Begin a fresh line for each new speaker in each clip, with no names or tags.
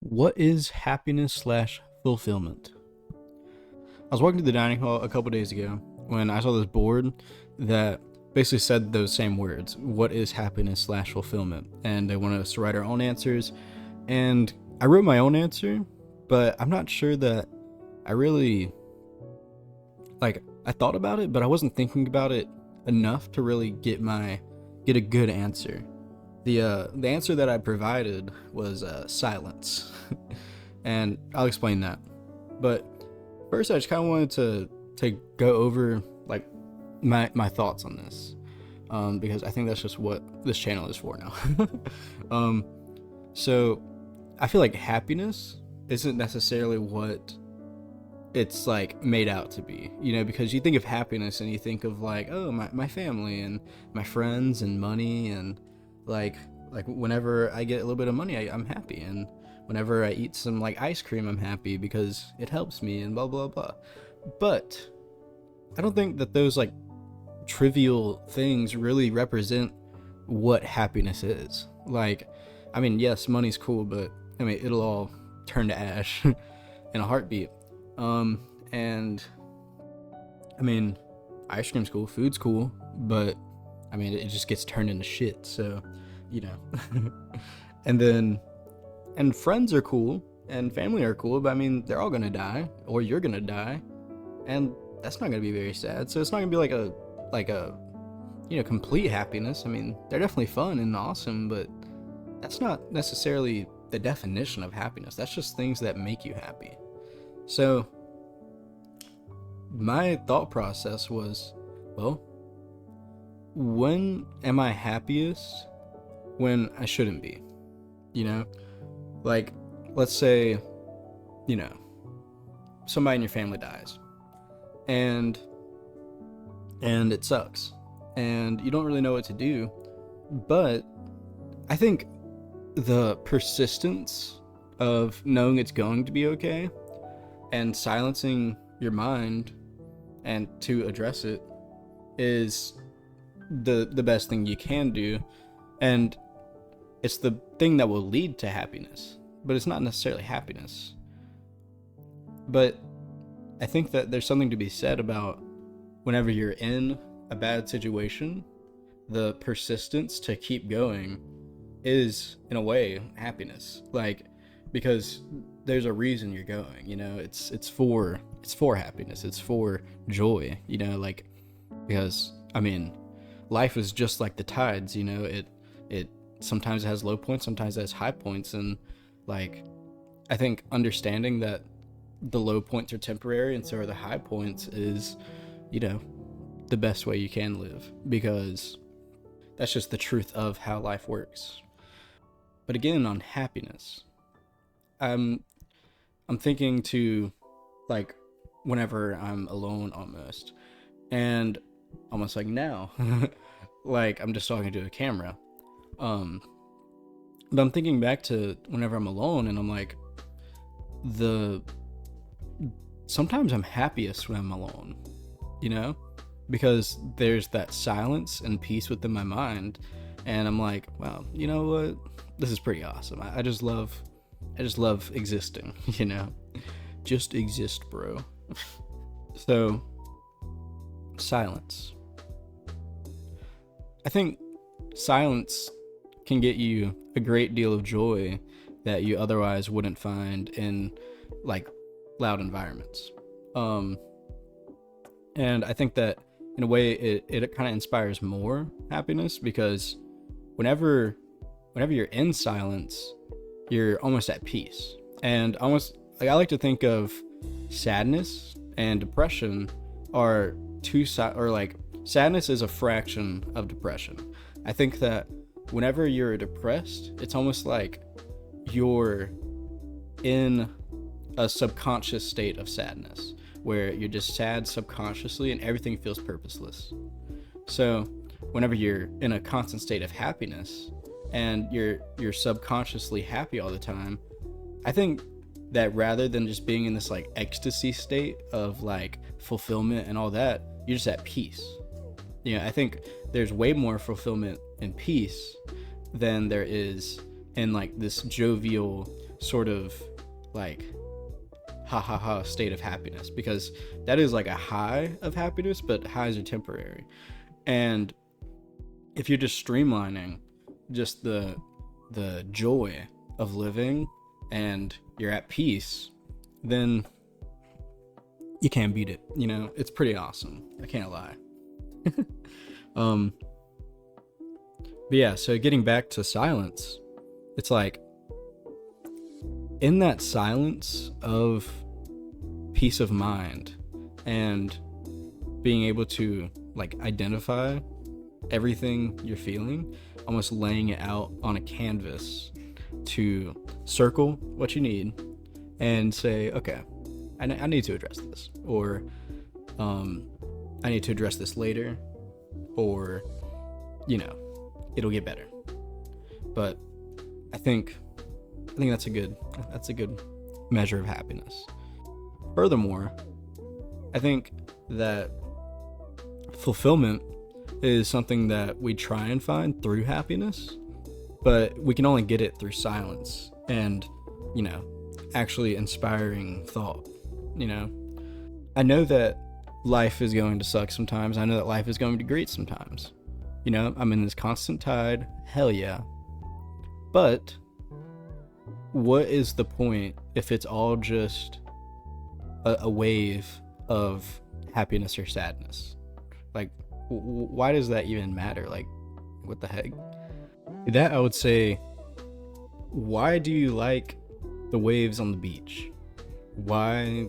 What is happiness slash fulfillment? I was walking to the dining hall a couple days ago when I saw this board that basically said those same words. What is happiness slash fulfillment? And they wanted us to write our own answers. And I wrote my own answer, but I'm not sure that I really I thought about it, but I wasn't thinking about it enough to really get a good answer. The answer that I provided was silence, and I'll explain that. But first, I just kind of wanted to go over like my thoughts on this, because I think that's just what this channel is for now. um, so I feel like happiness isn't necessarily what it's like made out to be, because you think of happiness and you think of like, oh, my family and my friends and money and like whenever I get a little bit of money, I'm happy, and whenever I eat some like ice cream, I'm happy because it helps me and blah blah blah. But I don't think that those like trivial things really represent what happiness is. Like, I mean, yes, money's cool, but I mean, it'll all turn to ash in a heartbeat. And I mean, ice cream's cool, food's cool, but I mean, it just gets turned into shit. So, you know, and then, and friends are cool and family are cool, but I mean, they're all gonna die, or you're gonna die, and that's not gonna be very sad. So it's not gonna be like a complete happiness. I mean, they're definitely fun and awesome, but that's not necessarily the definition of happiness. That's just things that make you happy. So my thought process was, well, when am I happiest when I shouldn't be? You know? Like, let's say, you know, somebody in your family dies and it sucks and you don't really know what to do, but I think the persistence of knowing it's going to be okay and silencing your mind and to address it is the best thing you can do, and it's the thing that will lead to happiness, but it's not necessarily happiness. But I think that there's something to be said about whenever you're in a bad situation, the persistence to keep going is in a way happiness, like, because there's a reason you're going, it's for happiness, it's for joy, like, because I mean, life is just like the tides, it sometimes has low points, sometimes it has high points, and like, I think understanding that the low points are temporary and so are the high points is, you know the best way you can live, because that's just the truth of how life works. But again, on happiness, I'm I'm thinking to, like, whenever I'm alone almost, and almost like now, like I'm just talking to a camera. Um, but I'm thinking back to whenever I'm alone, and I'm like, the sometimes I'm happiest when I'm alone, you know, because there's that silence and peace within my mind, and I'm like, wow, you know what? This is pretty awesome. I just love existing, just exist, bro. So, silence. I think silence can get you a great deal of joy that you otherwise wouldn't find in, like, loud environments. Um, and I think that in a way it kind of inspires more happiness, because whenever whenever you're in silence, you're almost at peace. And almost, like, I like to think of sadness and depression are or like, sadness is a fraction of depression. I think that whenever you're depressed, it's almost like you're in a subconscious state of sadness where you're just sad subconsciously and everything feels purposeless. So whenever you're in a constant state of happiness and you're subconsciously happy all the time, I think that rather than just being in this like ecstasy state of like fulfillment and all that, you're just at peace. I think there's way more fulfillment and peace than there is in like this jovial sort of like ha ha ha state of happiness, because that is like a high of happiness, but highs are temporary. And if you're just streamlining just the joy of living and you're at peace, then you can't beat it. You know, it's pretty awesome. I can't lie. But yeah, so getting back to silence, it's like in that silence of peace of mind and being able to like identify everything you're feeling, almost laying it out on a canvas to circle what you need and say, okay, I need to address this, or I need to address this later, or, you know, it'll get better. But I think that's a good measure of happiness. Furthermore, I think that fulfillment is something that we try and find through happiness, but we can only get it through silence and, you know, actually inspiring thought. You know, I know that life is going to suck sometimes. I know that life is going to be great sometimes. You know, I'm in this constant tide. Hell yeah. But what is the point if it's all just a wave of happiness or sadness? Like, why does that even matter? Like, what the heck? That I would say, why do you like the waves on the beach? Why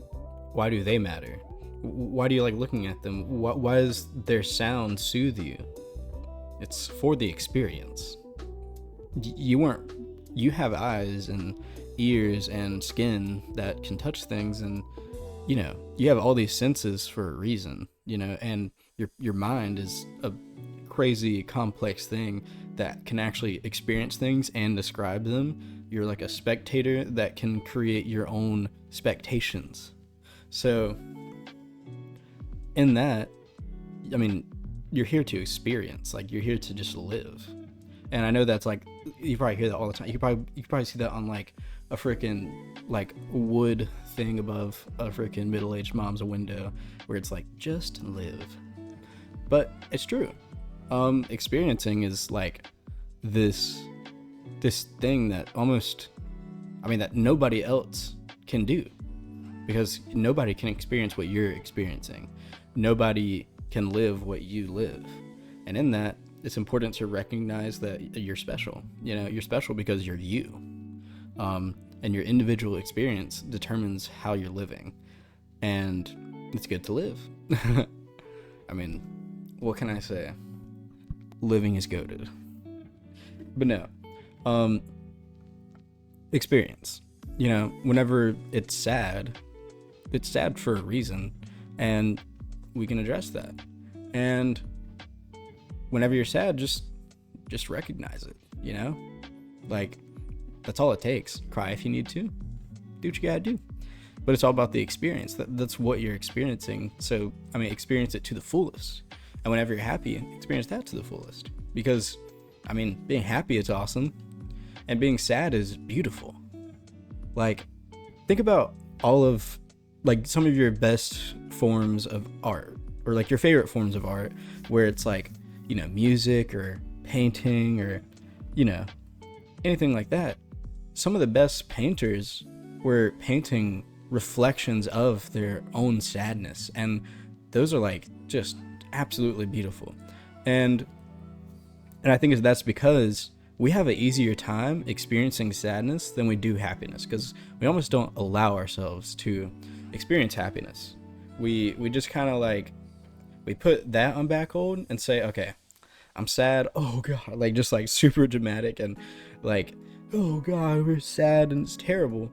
do they matter? Why do you like looking at them? Why does their sound soothe you? It's for the experience. You have eyes and ears and skin that can touch things, and you know, you have all these senses for a reason, you know, and your mind is a crazy complex thing that can actually experience things and describe them. You're like a spectator that can create your own spectations. So in that, I mean, you're here to experience, like you're here to just live. And I know that's like, you probably hear that all the time. You could probably see that on like a freaking like wood thing above a freaking middle-aged mom's window where it's like, just live. But it's true. Experiencing is like this thing that almost, I mean, that nobody else can do, because nobody can experience what you're experiencing. Nobody can live what you live. And in that, it's important to recognize that you're special. You know, you're special because you're you. And your individual experience determines how you're living. And it's good to live. I mean, what can I say? Living is goated. But no. Experience. You know, whenever it's sad for a reason. And we can address that. And whenever you're sad, just recognize it, you know? Like, that's all it takes. Cry if you need to. Do what you gotta do. But it's all about the experience. That's what you're experiencing. So, I mean, experience it to the fullest. And whenever you're happy, experience that to the fullest. Because, I mean, being happy is awesome. And being sad is beautiful. Like, think about all of, like, some of your best forms of art. Or, like, your favorite forms of art. Where it's, like, you know, music or painting or, you know, anything like that. Some of the best painters were painting reflections of their own sadness, and those are like just absolutely beautiful. And I think that's because we have an easier time experiencing sadness than we do happiness, because we almost don't allow ourselves to experience happiness. We just kind of like, we put that on back hold and say, okay, I'm sad. Oh God, like just like super dramatic and like, oh God, we're sad and it's terrible.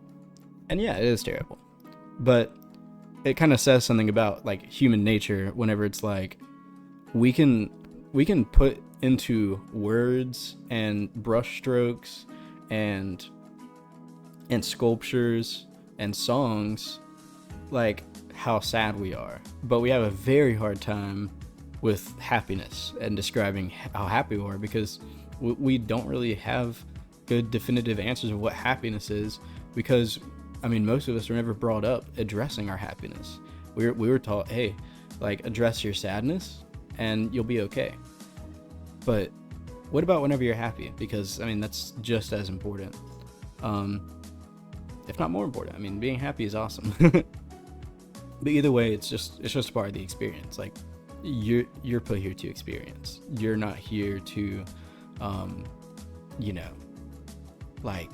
And yeah, it is terrible. But it kind of says something about like human nature whenever it's like we can put into words and brush strokes and sculptures and songs like how sad we are. But we have a very hard time with happiness and describing how happy we are, because we don't really have good definitive answers of what happiness is. because I mean, most of us were never brought up addressing our happiness. We were taught, hey, like, address your sadness and you'll be okay. But what about whenever you're happy? Because I mean, that's just as important, if not more important. I mean, being happy is awesome. But either way, it's just part of the experience. Like, you're put here to experience. You're not here to, you know, like,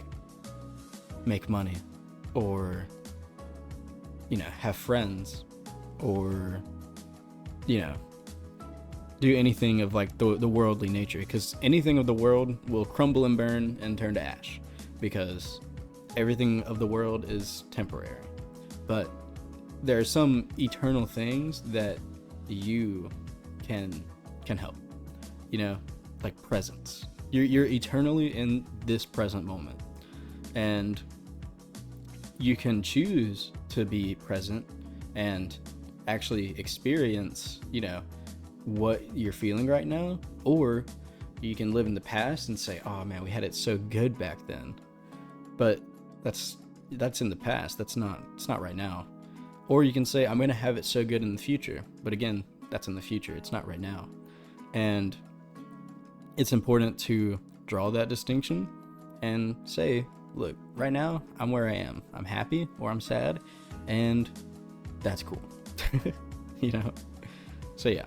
make money, or, you know, have friends, or, you know, do anything of like the worldly nature, because anything of the world will crumble and burn and turn to ash, because everything of the world is temporary. But there are some eternal things that you can help, you know, like presence. You're eternally in this present moment, and you can choose to be present and actually experience, you know, what you're feeling right now, or you can live in the past and say, oh man, we had it so good back then. But that's in the past. It's not right now. Or you can say, I'm gonna have it so good in the future. But again, that's in the future. It's not right now. And it's important to draw that distinction and say, look, right now I'm where I am. I'm happy or I'm sad, and that's cool. You know? So yeah.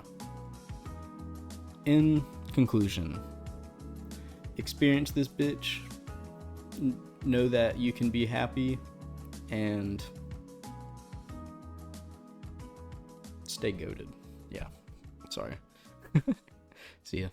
In conclusion, experience this bitch. Know that you can be happy, and stay goated. Yeah. Sorry. See ya.